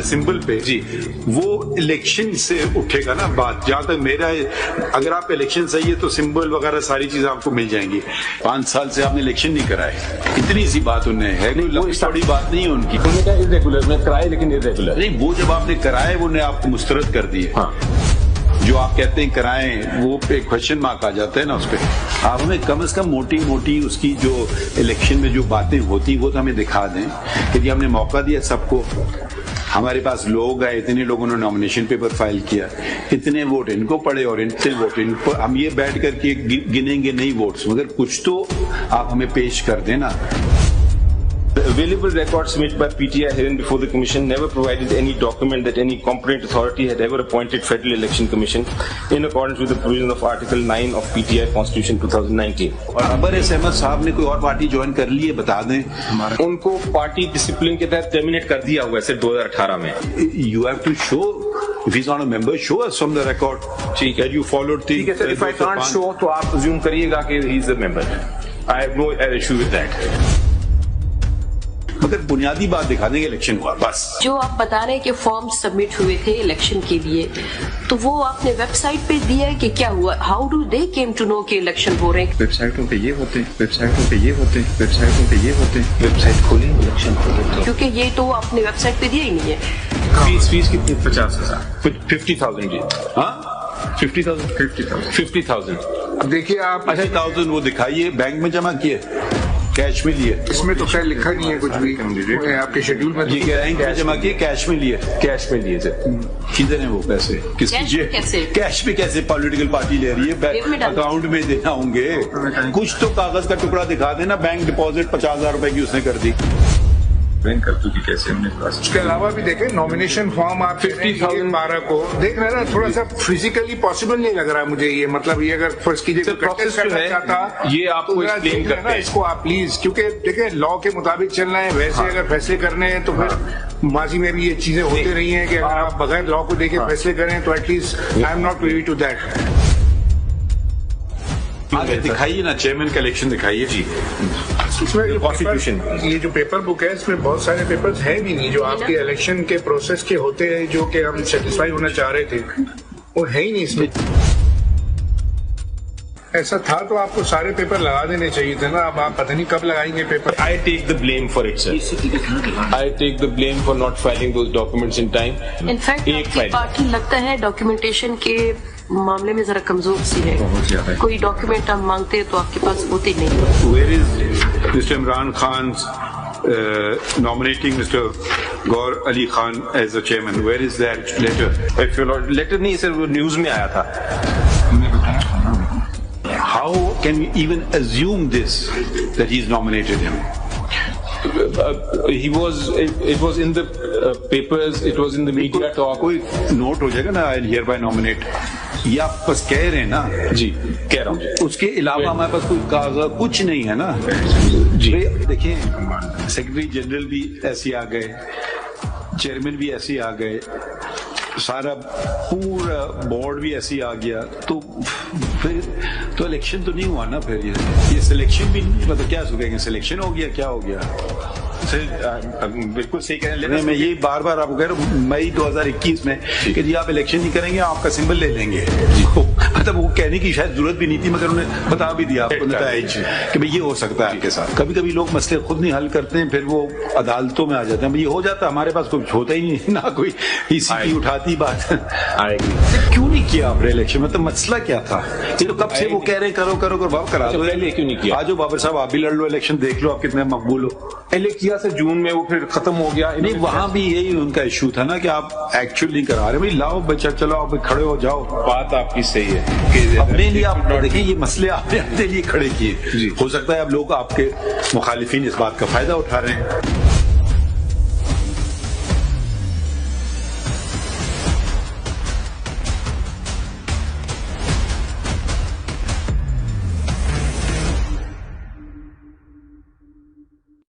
Symbol پہ جی وہ election سے اٹھے گا نا بات. جہاں تک میرا اگر آپ الیکشن صحیح ہے تو سمبل وغیرہ ساری چیزیں آپ کو مل جائیں گی. 5 سال سے آپ نے الیکشن نہیں کرائے, اتنی سی بات انہیں ہے, بڑی بات نہیں ہے ان کی. انہوں نے کہا ارریگولر میں کرائے لیکن ارریگولر نہیں, وہ جب آپ نے کرائے وہ نے آپ کو مسترد کر دیے. جو آپ کہتے ہیں کرائیں وہ پہ کوشچن مارک آ جاتا ہے نا اس پہ. آپ ہمیں کم از کم موٹی موٹی اس کی جو الیکشن میں جو باتیں ہوتی وہ تو ہمیں دکھا دیں کہ جی ہم نے موقع دیا سب کو, ہمارے پاس لوگ آئے, اتنے لوگوں نے نامینیشن پیپر فائل کیا, اتنے ووٹ ان کو پڑے اور اتنے ووٹ ان کو. ہم یہ بیٹھ کر کے گنیں گے نہیں ووٹس, مگر کچھ تو آپ ہمیں پیش کر دیں نا. The available records submitted by PTI herein before the Commission never provided any document that any competent authority had ever appointed Federal Election Commission in accordance with the provisions of Article 9 of PTI Constitution 2019. اور ابر احمد صاحب نے کوئی اور party join کر لی ہے, بتا دیں. ان کو پارٹی ڈسپلن کے تحت ٹرمینیٹ کر دیا ہوا ہے صرف 2018 میں. You have to show, if he's not a member, show us from the record that you followed the. ٹھیک ہے سر, if I can't show تو آپ assume کریے گا کہ he is a member. I have no issue with that. مگر بنیادی بات دکھا دیں گے الیکشن کو بس. جو آپ بتا رہے ہیں کہ فارم سبمٹ ہوئے تھے الیکشن کے لیے, تو وہ آپ نے ویب سائٹ پہ دیا ہے کہ کیا ہوا؟ How do they came to know کہ الیکشن ہو رہے ہیں؟ ویب سائٹوں پہ یہ ہوتے ہیں, ویب سائٹوں پہ یہ ہوتے ہیں, ویب سائٹوں پہ یہ ہوتے ہیں. ویب سائٹ کھولیں الیکشن کھولیں, کیونکہ یہ تو آپ نے ویب سائٹ پہ دیا ہی نہیں ہے. فیس کتنی؟ 50,000. 50,000 جی. ہاں 50,000. اب دیکھیے آپ 80,000 وہ دکھائیے بینک میں جمع کیے, کیش میں لیے. اس میں تو خیر لکھا نہیں ہے کچھ بھی آپ کے شیڈیول میں. جی بینک میں جمع کیے, کیش میں لیے. کیش میں لیے سر. کدھر ہیں وہ پیسے؟ کس کی کیش میں کیسے پولیٹیکل پارٹی لے رہی ہے؟ اکاؤنٹ میں دینا ہوں گے. کچھ تو کاغذ کا ٹکڑا دکھا دینا. بینک ڈپازٹ 50,000 روپے کی اس نے کر دی. اس کے علاوہ بھی دیکھیں نامینیشن فارم آپ 50,012 کو دیکھ رہے ہیں نا, تھوڑا سا فزیکلی پاسبل نہیں لگ رہا مجھے یہ. مطلب یہ اگر فرض کیجیے یہ آپ کو ایکسپلین کرتے ہیں اس کو آپ پلیز, کیونکہ دیکھیں لا کے مطابق چلنا ہے. ویسے اگر فیصلے کرنے ہیں تو پھر ماضی میں بھی یہ چیزیں ہوتی رہی ہیں کہ اگر آپ بغیر لا کو دیکھے فیصلے کریں تو at least I am not privy to that. دکھائیے نا چیئرمین کا الیکشن دکھائیے. جی اس میں یہ جو پیپر بک ہے اس میں بہت سارے پیپرز ہیں بھی نہیں جو آپ کے الیکشن کے پروسیس کے ہوتے ہیں, جو کہ ہم سیٹسفائی ہونا چاہ رہے تھے, وہ ہے ہی نہیں اس میں. ایسا تھا تو آپ کو سارے پیپر لگا دینے چاہیے تھے نا. اب آپ پتہ نہیں کب لگائیں گے paper. I take the blame for it, sir. I take the blame for not filing those documents in time. In fact, آپ کی پارٹی لگتا ہے ڈاکیومنٹیشن کے معاملے میں ذرا کمزور سی ہے. کوئی ڈاکیومنٹ ہم مانگتے تو آپ کے پاس ہوتے نہیں. Where is Mr. Imran Khan's nominating Mr. Gaur Ali Khan as the chairman? Where is that letter? If you're not letter نہیں sir, وہ نیوز میں آیا تھا. How can we even assume this that he's nominated him? It was in the papers, it was in the media talk. کوئی note ہو جائے گا نا I'll hereby nominate. یہ آپ بس کہہ رہے ہیں نا. جی کہہ رہا ہوں. اس کے علاوہ ہمارے پاس کوئی کاغذ کچھ نہیں ہے نا. جی دیکھیں سیکرٹری جنرل بھی ایسے آ گئے, چیئرمین بھی ایسے آ گئے, سارا پورا بورڈ بھی ایسے آ گیا, تو پھر تو الیکشن تو نہیں ہوا نا. پھر یہ سلیکشن بھی مطلب کیا سو گئے, سلیکشن ہو گیا کیا ہو گیا؟ بالکل صحیح کہہ رہے ہیں. میں یہی بار بار آپ کو کہہ رہا ہوں مئی 2021 میں کہ جی آپ الیکشن نہیں کریں گے, آپ کا سمبل لے لیں گے. مطلب وہ کہنے کی شاید ضرورت بھی نہیں تھی, مگر انہوں نے بتا بھی دیا آپ کو نتائج کہ بھئی یہ ہو سکتا ہے آپ کے ساتھ. کبھی کبھی لوگ مسئلے خود نہیں حل کرتے ہیں, پھر وہ عدالتوں میں آ جاتے ہیں. یہ ہو جاتا ہے, ہمارے پاس کچھ ہوتا ہی نہیں, نہ کوئی ECP اٹھاتی بات. کیوں نہیں کیا آپ نے الیکشن؟ مطلب مسئلہ کیا تھا؟ یہ تو کب سے وہ کہہ رہے ہیں کرو کرو کرو, کرا دو. کیوں نہیں کیا؟ آجو بابر صاحب آپ بھی لڑ لو الیکشن, دیکھ لو آپ کتنے مقبول ہو. پہلے کیا سر جون میں, وہ پھر ختم ہو گیا. نہیں وہاں بھی یہی ان کا ایشو تھا نا کہ آپ ایکچوئل نہیں کرا رہے. بھائی لاؤ بچہ, چلو آپ کھڑے ہو جاؤ. بات آپ کی صحیح ہے. اپنے لیے آپ دیکھیں یہ مسئلے آپ نے اپنے لیے کھڑے کیے. ہو سکتا ہے اب لوگ آپ کے مخالفین اس بات کا فائدہ اٹھا رہے ہیں.